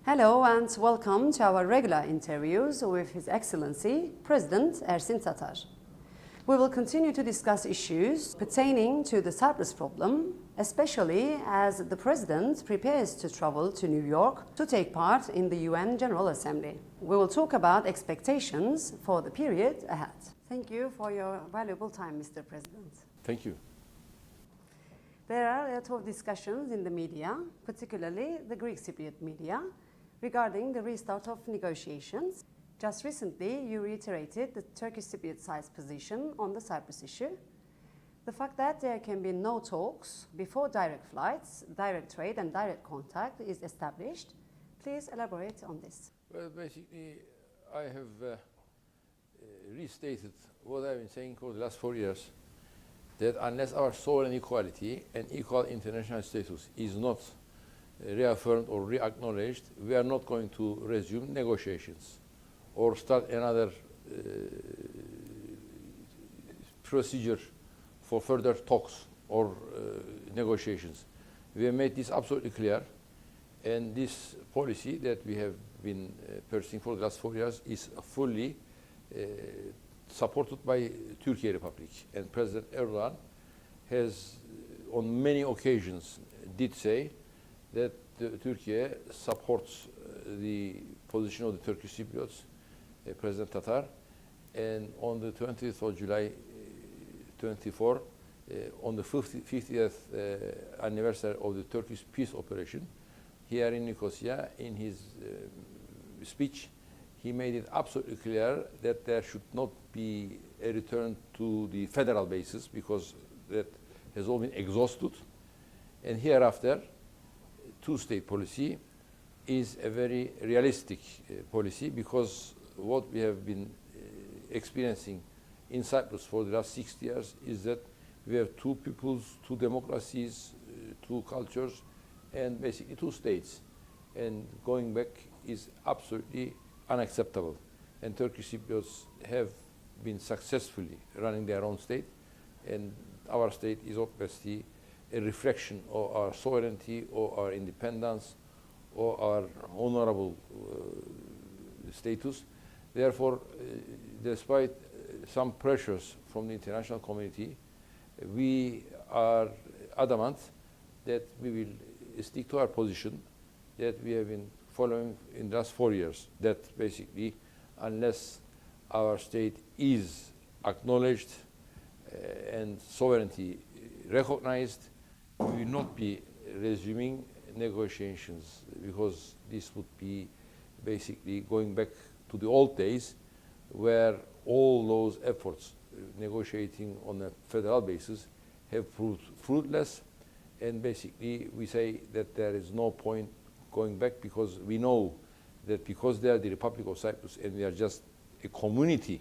Hello and welcome to our regular interviews with His Excellency President Ersin Tatar. We will continue to discuss issues pertaining to the Cyprus problem, especially as the President prepares to travel to New York to take part in the UN General Assembly. We will talk about expectations for the period ahead. Thank you for your valuable time, Mr. President. Thank you. There are a lot of discussions in the media, particularly the Greek Cypriot media, regarding the restart of negotiations. Just recently, you reiterated the Turkish Cypriot side's position on the Cyprus issue. The fact that there can be no talks before direct flights, direct trade and direct contact is established. Please elaborate on this. Well, basically, I have restated what I've been saying for the last 4 years, that unless our sovereign equality and equal international status is not reaffirmed or re-acknowledged, we are not going to resume negotiations or start another procedure for further talks or negotiations. We have made this absolutely clear, and this policy that we have been pursuing for the last 4 years is fully supported by Turkey Republic, and President Erdogan has on many occasions did say that Turkey supports the position of the Turkish Cypriots, President Tatar, and on the 20th of July 24, on the 50th anniversary of the Turkish peace operation, here in Nicosia, in his speech, he made it absolutely clear that there should not be a return to the federal basis because that has all been exhausted, and hereafter two-state policy is a very realistic policy, because what we have been experiencing in Cyprus for the last 60 years is that we have two peoples, two democracies, two cultures, and basically two states. And going back is absolutely unacceptable. And Turkish Cypriots have been successfully running their own state, and our state is obviously a reflection of our sovereignty or our independence or our honorable status. Therefore, despite some pressures from the international community, we are adamant that we will stick to our position that we have been following in the last 4 years, that basically unless our state is acknowledged and sovereignty recognized, we will not be resuming negotiations, because this would be basically going back to the old days where all those efforts negotiating on a federal basis have proved fruitless. And basically we say that there is no point going back, because we know that because they are the Republic of Cyprus and we are just a community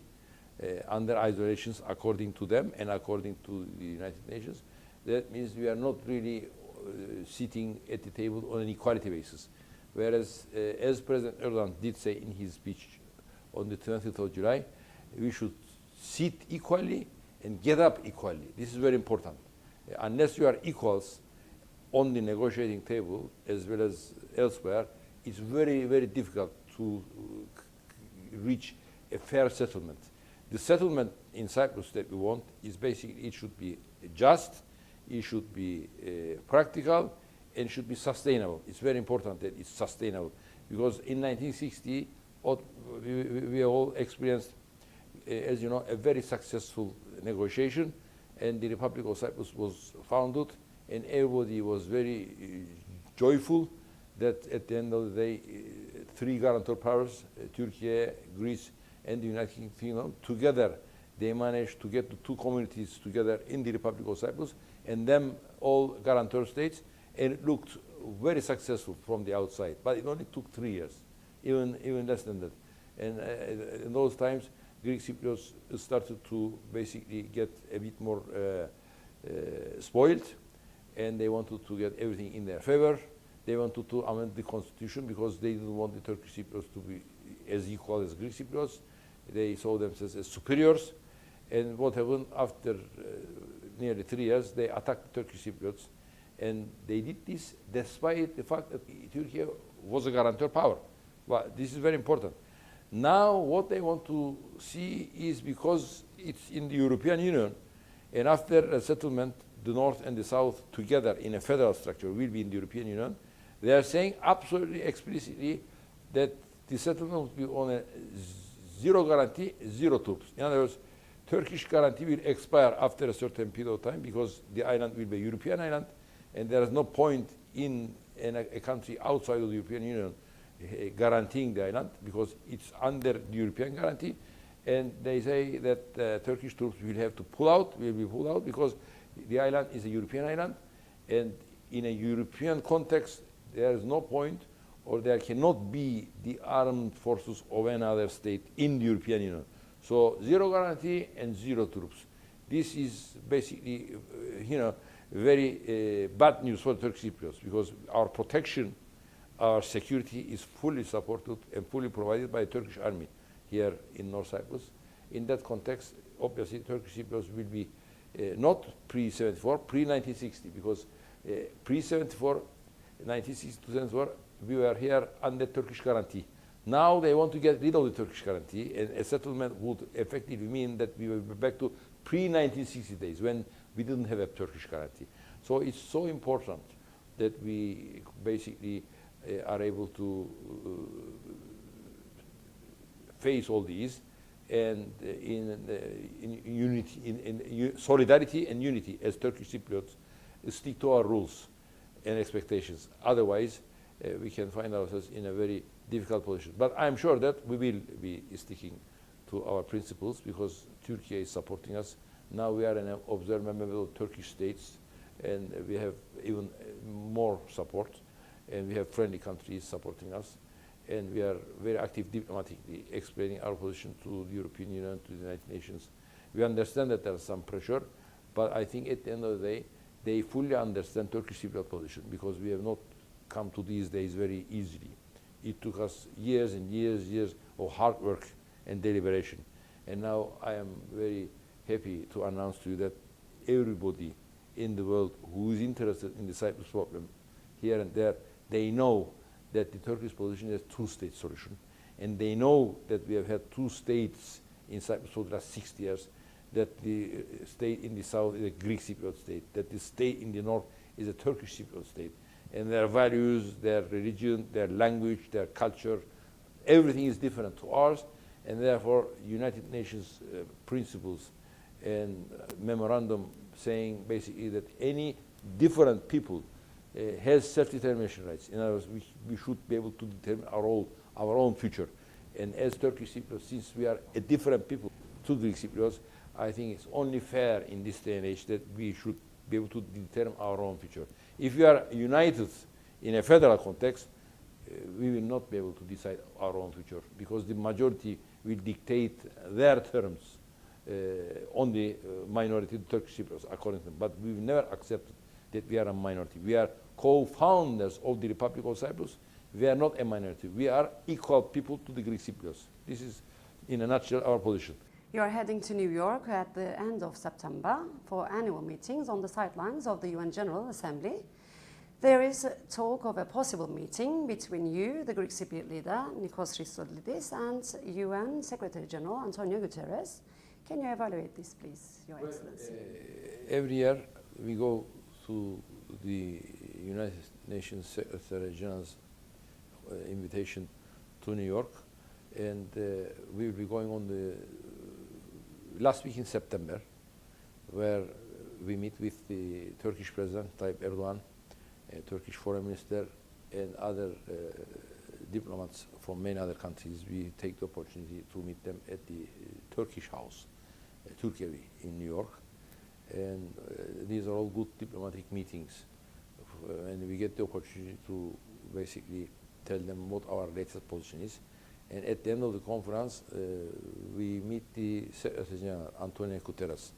under isolations according to them and according to the United Nations, that means we are not really sitting at the table on an equality basis. Whereas, as President Erdogan did say in his speech on the 20th of July, we should sit equally and get up equally. This is very important. Unless you are equals on the negotiating table as well as elsewhere, it's very, very difficult to reach a fair settlement. The settlement in Cyprus that we want is basically, it should be just, it should be practical, and should be sustainable. It's very important that it's sustainable, because in 1960, we all experienced, as you know, a very successful negotiation, and the Republic of Cyprus was founded, and everybody was very joyful that at the end of the day, three guarantor powers, Turkey, Greece, and the United Kingdom, together, they managed to get the two communities together in the Republic of Cyprus, and them all guarantor states, and it looked very successful from the outside. But it only took 3 years, even less than that. And in those times, Greek Cypriots started to basically get a bit more spoiled, and they wanted to get everything in their favor. They wanted to amend the constitution because they didn't want the Turkish Cypriots to be as equal as Greek Cypriots. They saw themselves as superiors. And what happened after nearly 3 years, they attacked the Turkish Cypriots. And they did this despite the fact that Turkey was a guarantor power. Well, this is very important. Now what they want to see is, because it's in the European Union, and after a settlement, the North and the South together in a federal structure will be in the European Union, they are saying absolutely explicitly that the settlement will be on a zero guarantee, zero troops. In other words, Turkish guarantee will expire after a certain period of time, because the island will be a European island, and there is no point in a country outside of the European Union guaranteeing the island, because it's under the European guarantee. And they say that Turkish troops will have to will be pulled out, because the island is a European island, and in a European context, there is no point, or there cannot be the armed forces of another state in the European Union. So zero guarantee and zero troops. This is basically, very bad news for Turkish Cypriots, because our protection, our security is fully supported and fully provided by the Turkish army here in North Cyprus. In that context, obviously, Turkish Cypriots will be not pre-74, pre-1960, because pre-74, 1960 to 74, we were here under Turkish guarantee. Now they want to get rid of the Turkish guarantee, and a settlement would effectively mean that we will be back to pre-1960 days, when we didn't have a Turkish guarantee. So it's so important that we basically are able to face all these, and in unity, in solidarity and unity as Turkish Cypriots, stick to our rules and expectations. Otherwise, we can find ourselves in a very difficult position. But I'm sure that we will be sticking to our principles, because Turkey is supporting us. Now we are an observer member of Turkish states, and we have even more support, and we have friendly countries supporting us, and we are very active diplomatically explaining our position to the European Union, to the United Nations. We understand that there is some pressure, but I think at the end of the day, they fully understand Turkish Cypriot position, because we have not come to these days very easily. It took us years and years of hard work and deliberation. And now I am very happy to announce to you that everybody in the world who is interested in the Cyprus problem, here and there, they know that the Turkish position is a two-state solution. And they know that we have had two states in Cyprus for the last 60 years, that the state in the south is a Greek Cypriot state, that the state in the north is a Turkish Cypriot state. And their values, their religion, their language, their culture, everything is different to ours. And therefore, United Nations principles and memorandum saying basically that any different people has self-determination rights. In other words, we should be able to determine our own future. And as Turkish Cypriots, since we are a different people to Greek Cypriots, I think it's only fair in this day and age that we should be able to determine our own future. If we are united in a federal context, we will not be able to decide our own future, because the majority will dictate their terms on the minority, the Turkish Cypriots, according to them. But we will never accept that we are a minority. We are co-founders of the Republic of Cyprus. We are not a minority. We are equal people to the Greek Cypriots. This is, in a nutshell, our position. You are heading to New York at the end of September for annual meetings on the sidelines of the UN General Assembly. There is talk of a possible meeting between you, the Greek Cypriot leader, Nikos Christodoulidis, and UN Secretary General Antonio Guterres. Can you evaluate this, please, Your Excellency? Every year we go to the United Nations Secretary General's invitation to New York, and we will be going on the last week in September, where we meet with the Turkish President Tayyip Erdogan, Turkish Foreign Minister, and other diplomats from many other countries. We take the opportunity to meet them at the Turkish House, Turkevi, in New York. And these are all good diplomatic meetings. And we get the opportunity to basically tell them what our latest position is. And at the end of the conference, we meet the Secretary General, Antonio Guterres,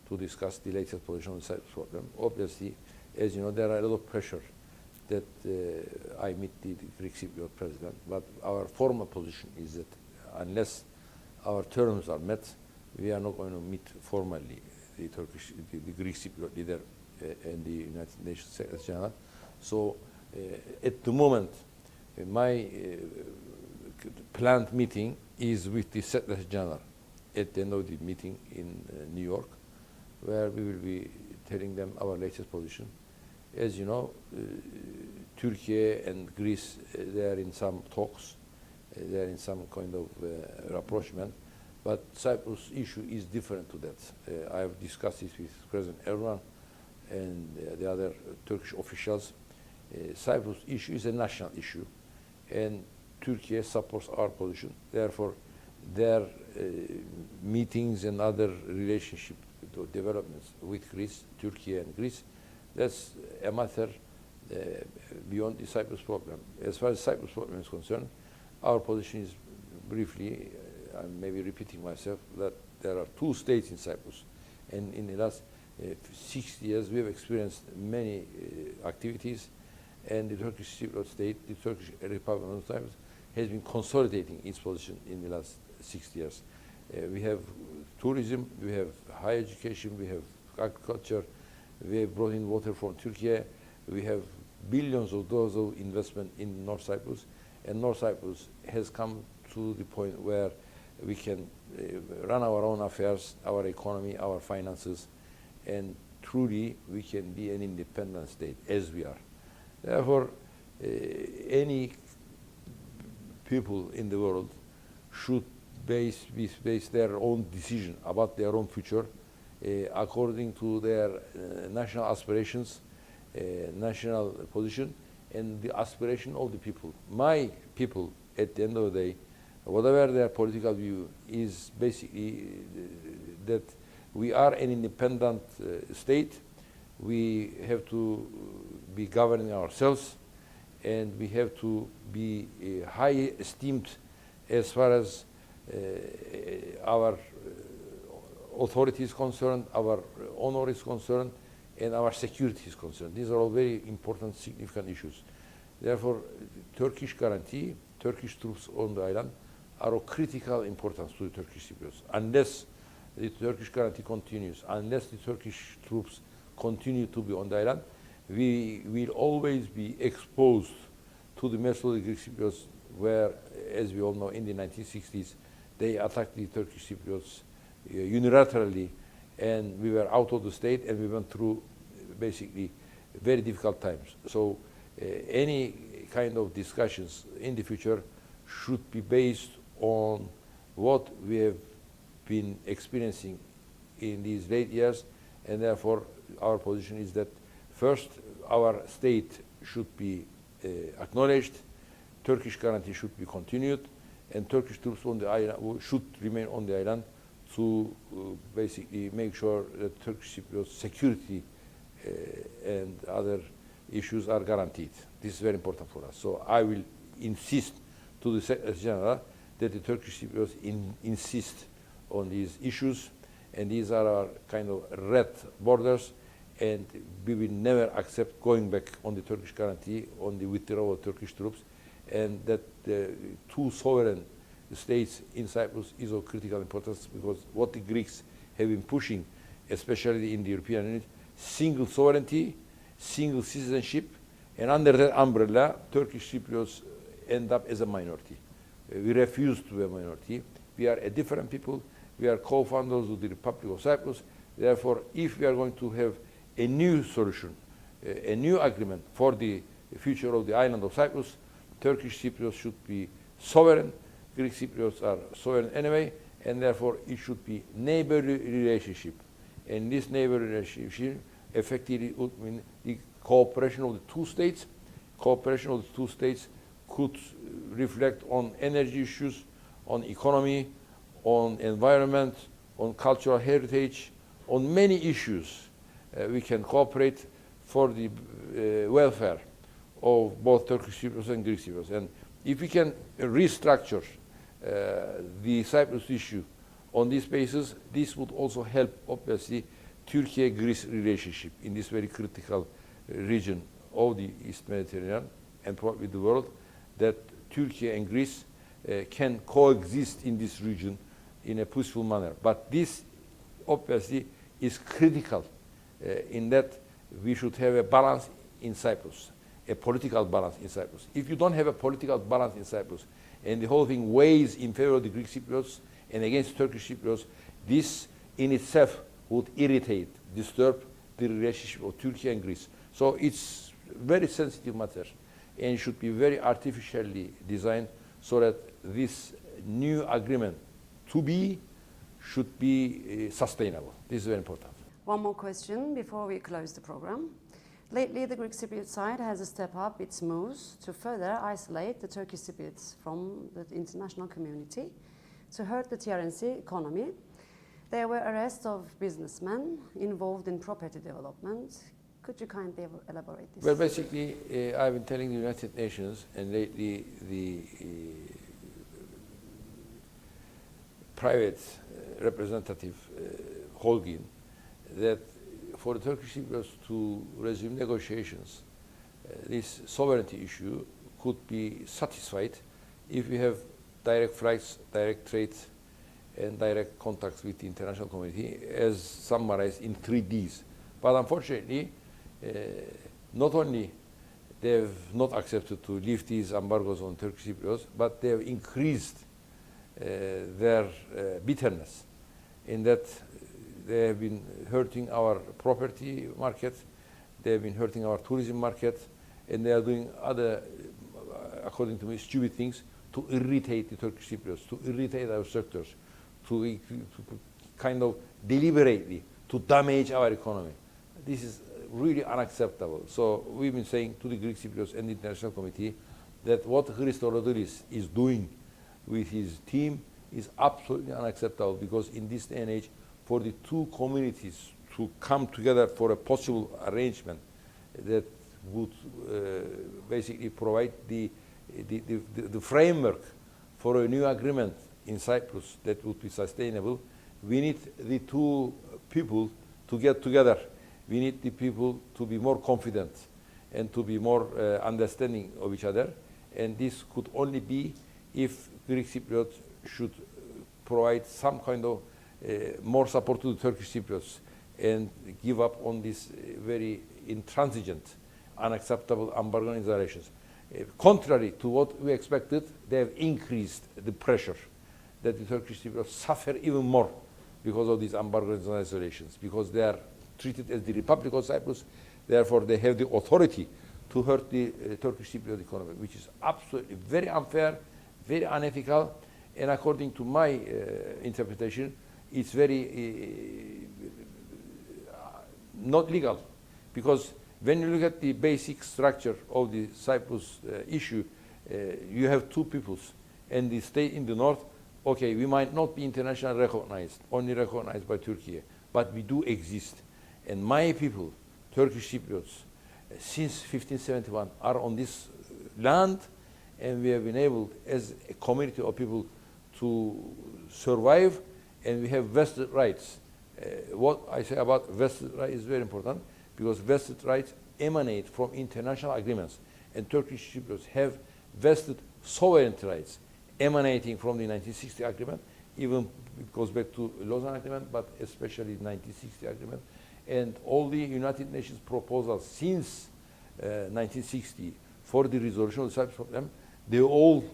to discuss the latest position on the Cyprus problem. Obviously, as you know, there are a lot of pressure that I meet the Greek Cypriot president, but our formal position is that unless our terms are met, we are not going to meet formally the Greek Cypriot leader and the United Nations Secretary General. So at the moment, My planned meeting is with the Secretary General at the end of the meeting in New York, where we will be telling them our latest position. As you know, Turkey and Greece, they are in some talks, they are in some kind of rapprochement, but Cyprus issue is different to that. I have discussed this with President Erdogan and the other Turkish officials. Cyprus issue is a national issue, and Turkey supports our position. Therefore, their meetings and other relationship developments with Greece, Turkey and Greece, that's a matter beyond the Cyprus problem. As far as Cyprus problem is concerned, our position is briefly, I may be repeating myself, that there are two states in Cyprus. And in the last 60 years, we have experienced many activities, and the Turkish Cypriot state, the Turkish Republic of Cyprus, has been consolidating its position in the last 60 years. We have tourism, we have higher education, we have agriculture, we have brought in water from Turkey, we have billions of dollars of investment in North Cyprus, and North Cyprus has come to the point where we can run our own affairs, our economy, our finances, and truly we can be an independent state, as we are. Therefore, any people in the world should base their own decision about their own future according to their national aspirations, national position, and the aspiration of the people. My people, at the end of the day, whatever their political view, is basically that we are an independent state. We have to be governing ourselves, and we have to be high esteemed as far as our authority is concerned, our honor is concerned, and our security is concerned. These are all very important, significant issues. Therefore, Turkish guarantee, Turkish troops on the island are of critical importance to the Turkish Cypriots. Unless the Turkish guarantee continues, unless the Turkish troops continue to be on the island, we will always be exposed to the method of the Greek Cypriots, where, as we all know, in the 1960s, they attacked the Turkish Cypriots unilaterally, and we were out of the state, and we went through basically very difficult times. So any kind of discussions in the future should be based on what we have been experiencing in these late years, and therefore our position is that first, our state should be acknowledged, Turkish guarantee should be continued, and Turkish troops on the island should remain on the island to basically make sure that Turkish Cypriot security and other issues are guaranteed. This is very important for us. So I will insist to the Secretary General that the Turkish Cypriots insist on these issues, and these are our kind of red borders, and we will never accept going back on the Turkish guarantee, on the withdrawal of Turkish troops, and that the two sovereign states in Cyprus is of critical importance, because what the Greeks have been pushing, especially in the European Union, single sovereignty, single citizenship, and under that umbrella, Turkish Cypriots end up as a minority. We refuse to be a minority. We are a different people. We are co-founders of the Republic of Cyprus. Therefore, if we are going to have a new solution, a new agreement for the future of the island of Cyprus, Turkish Cypriots should be sovereign. Greek Cypriots are sovereign anyway, and therefore it should be neighborly relationship. And this neighborly relationship effectively would mean the cooperation of the two states. Cooperation of the two states could reflect on energy issues, on economy, on environment, on cultural heritage, on many issues. We can cooperate for the welfare of both Turkish Cypriots and Greek Cypriots. And if we can restructure the Cyprus issue on this basis, this would also help, obviously, Turkey-Greece relationship in this very critical region of the East Mediterranean and probably the world, that Turkey and Greece can coexist in this region in a peaceful manner. But this, obviously, is critical in that we should have a balance in Cyprus. a political balance in Cyprus. If you don't have a political balance in Cyprus, and the whole thing weighs in favor of the Greek Cypriots and against Turkish Cypriots, this in itself would irritate, disturb the relationship of Turkey and Greece. So it's very sensitive matter and should be very artificially designed so that this new agreement to be should be sustainable. This is very important. One more question before we close the program. Lately, the Greek Cypriot side has stepped up its moves to further isolate the Turkish Cypriots from the international community to hurt the TRNC economy. There were arrests of businessmen involved in property development. Could you kindly elaborate this? Well, basically, I've been telling the United Nations and lately the private representative Holgin that for the Turkish Cypriots to resume negotiations, this sovereignty issue could be satisfied if we have direct flights, direct trade, and direct contacts with the international community, as summarized in 3 Ds. But unfortunately, not only they have not accepted to lift these embargoes on Turkish Cypriots, but they have increased their bitterness in that they have been hurting our property market, they have been hurting our tourism market, and they are doing other, according to me, stupid things to irritate the Turkish Cypriots, to irritate our sectors, to kind of deliberately to damage our economy. This is really unacceptable. So we've been saying to the Greek Cypriots and the International Committee that what Christodoulis is doing with his team is absolutely unacceptable, because in this day and age, for the two communities to come together for a possible arrangement that would basically provide the framework for a new agreement in Cyprus that would be sustainable, we need the two people to get together. We need the people to be more confident and to be more understanding of each other. And this could only be if Greek Cypriots should provide some kind of more support to the Turkish Cypriots and give up on this very intransigent, unacceptable embargo installations. Contrary to what we expected, they have increased the pressure that the Turkish Cypriots suffer even more because of these embargoes and isolations, because they are treated as the Republic of Cyprus. Therefore, they have the authority to hurt the Turkish Cypriot economy, which is absolutely very unfair, very unethical, and according to my interpretation, it's very not legal. Because when you look at the basic structure of the Cyprus issue, you have two peoples, and the state in the north, okay, we might not be internationally recognized, only recognized by Turkey, but we do exist. And my people, Turkish Cypriots, since 1571 are on this land, and we have been able as a community of people to survive, and we have vested rights. What I say about vested rights is very important, because vested rights emanate from international agreements, and Turkish Cypriots have vested sovereignty rights emanating from the 1960 agreement. Even it goes back to Lausanne agreement, but especially the 1960 agreement. And all the United Nations proposals since 1960 for the resolution of the Cyprus problem, they all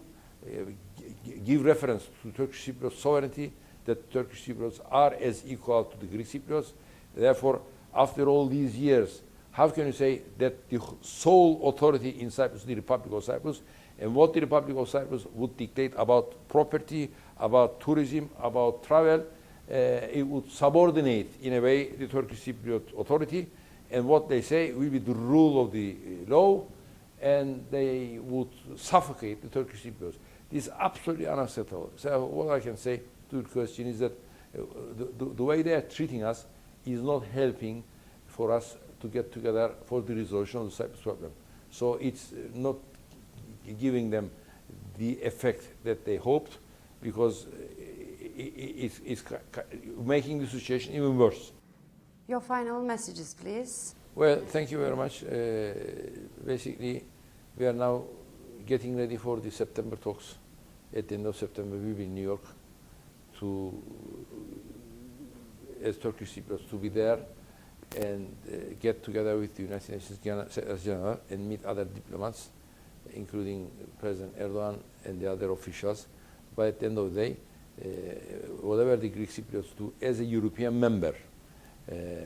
give reference to Turkish Cypriot sovereignty, that Turkish Cypriots are as equal to the Greek Cypriots. Therefore, after all these years, how can you say that the sole authority in Cyprus is the Republic of Cyprus, and what the Republic of Cyprus would dictate about property, about tourism, about travel, it would subordinate in a way the Turkish Cypriot authority, and what they say will be the rule of the law, and they would suffocate the Turkish Cypriots. This is absolutely unacceptable. So what I can say to the question is that the way they are treating us is not helping for us to get together for the resolution of the Cyprus problem. So it's not giving them the effect that they hoped, because it's making the situation even worse. Your final messages, please. Well, thank you very much. Basically, we are now getting ready for the September talks. At the end of September, we will be in New York to, as Turkish Cypriots, to be there and get together with the United Nations Secretary General and meet other diplomats, including President Erdogan and the other officials. But at the end of the day, whatever the Greek Cypriots do as a European member,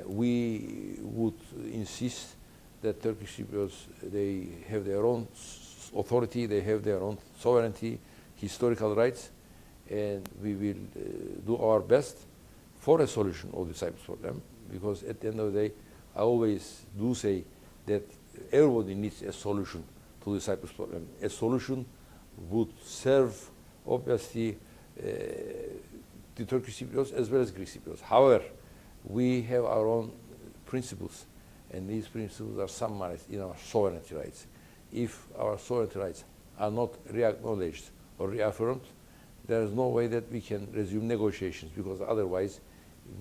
we would insist that Turkish Cypriots, they have their own authority, they have their own sovereignty, historical rights, and we will do our best for a solution of the Cyprus problem, because at the end of the day, I always do say that everybody needs a solution to the Cyprus problem. A solution would serve, obviously, the Turkish Cypriots as well as Greek Cypriots. However, we have our own principles, and these principles are summarized in our sovereignty rights. If our sovereignty rights are not re-acknowledged or reaffirmed, there is no way that we can resume negotiations, because otherwise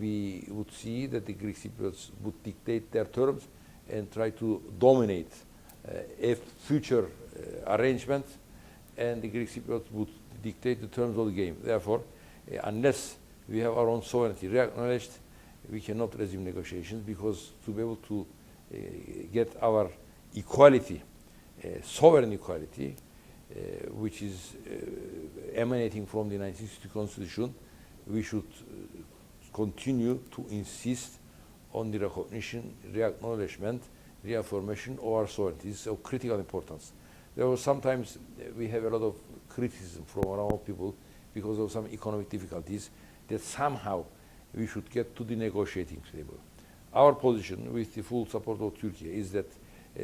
we would see that the Greek Cypriots would dictate their terms and try to dominate a future arrangement, and the Greek Cypriots would dictate the terms of the game. Therefore, unless we have our own sovereignty re-acknowledged, we cannot resume negotiations, because to be able to get our equality, sovereign equality, which is emanating from the 1960 Constitution, we should continue to insist on the recognition, re-acknowledgement, reaffirmation of our sovereignty. This is of critical importance. There was sometimes we have a lot of criticism from our own people because of some economic difficulties, that somehow we should get to the negotiating table. Our position, with the full support of Turkey, is that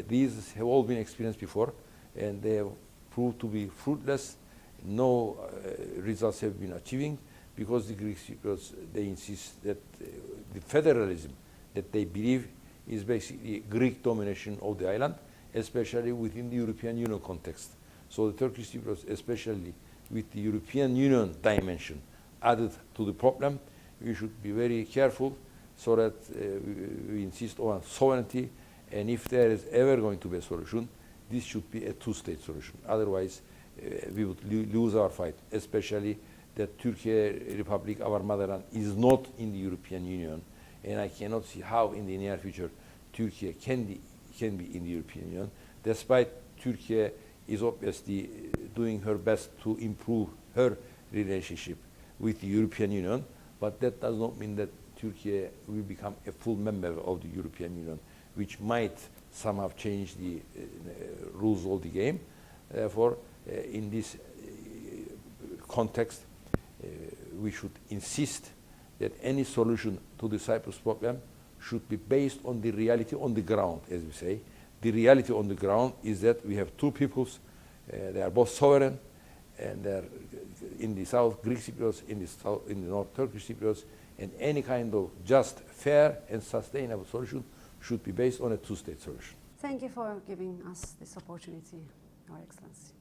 these have all been experienced before, and they have proved to be fruitless. No results have been achieving, because the Greek Cypriots, they insist that the federalism that they believe is basically Greek domination of the island, especially within the European Union context. So the Turkish Cypriots, especially with the European Union dimension added to the problem, we should be very careful, so that we insist on sovereignty, and if there is ever going to be a solution, this should be a two-state solution. Otherwise, we would lose our fight, especially that Turkey Republic, our motherland, is not in the European Union, and I cannot see how in the near future Turkey can be in the European Union, despite Turkey is obviously doing her best to improve her relationship with the European Union, but that does not mean that Turkey will become a full member of the European Union, which might somehow change the rules of the game. Therefore, in this context, we should insist that any solution to the Cyprus problem should be based on the reality on the ground, as we say. The reality on the ground is that we have two peoples, they are both sovereign, and they're in the south Greek Cypriots, in the north Turkish Cypriots, and any kind of just, fair, and sustainable solution should be based on a two-state solution. Thank you for giving us this opportunity, Your Excellency.